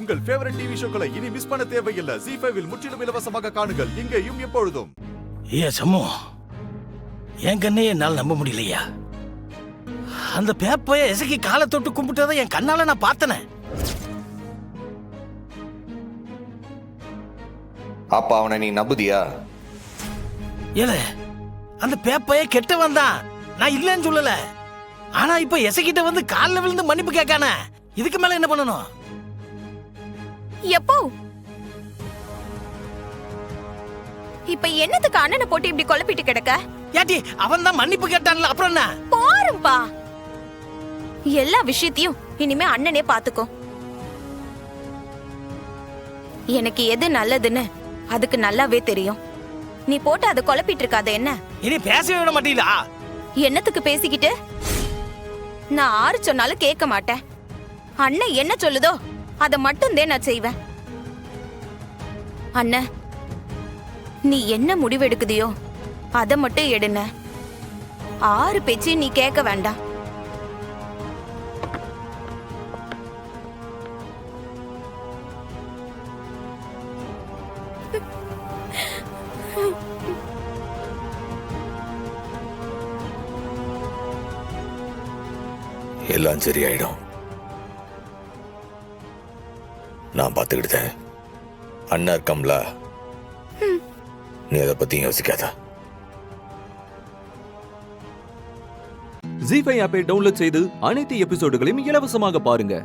உங்கள் favourite TV ஷோக்களை இனி miss பண்ண தேவையில்லை. ZEE5 இல் முற்றிலும் இலவசமாக காணுங்கள். இங்கேயும் எப்பொழுதும். சம்மு, என் கண்ணே என்னால் நம்ப முடியலையா? அந்த பேப்பைய எசக்கி காலை தொட்டு கும்பிட்டதை என் கண்ணால நான் பார்த்தனே. அப்ப அவனை நீ நம்புதியா? அந்த பேப்பைய கெட்டவன் தான், நான் இல்லைன்னு சொல்லல. ஆனா இப்ப எசக்கிட்ட வந்து காலில் விழுந்து மன்னிப்பு கேட்கானே, இதுக்கு மேல என்ன பண்ணணும்? எப்போ இப்ப என்னத்துக்கு அண்ணனை போட்டு இப்படி குழப்பிட்டு கிடக்க? ஏட்டி, அவன் தான் மன்னிப்பு கேட்டான்ல, அப்புறம் என்ன? போரும்பா, எல்லா விஷயத்தையும் இனிமே அண்ணனே பாத்துக்கோ. எனக்கு எது நல்லதுன்னு அதுக்கு நல்லாவே தெரியும். நீ போட்டு அதை குழப்பிட்டு இருக்காத. என்ன இனி பேசவே விட மாட்டீங்களா? என்னத்துக்கு பேசிக்கிட்டு? நான் ஆறு சொன்னாலும் கேட்க மாட்டேன். அண்ணன் என்ன சொல்லுதோ அதை மட்டும் தான் நான் செய்வேன். அண்ணன், நீ என்ன முடிவு எடுக்குதியோ அதை மட்டும் எடுன. ஆறு பேச்சு நீ கேட்க வேண்டாம். எல்லாம் சரியாயிடும். நான் பார்த்துக்கிட்டேன். அண்ணா இருக்கம்ல, நீ அதை பத்தி யோசிக்காத. ZEE5 ஆப்பை டவுன்லோட் செய்து அனைத்து எபிசோடுகளையும் இலவசமாக பாருங்க.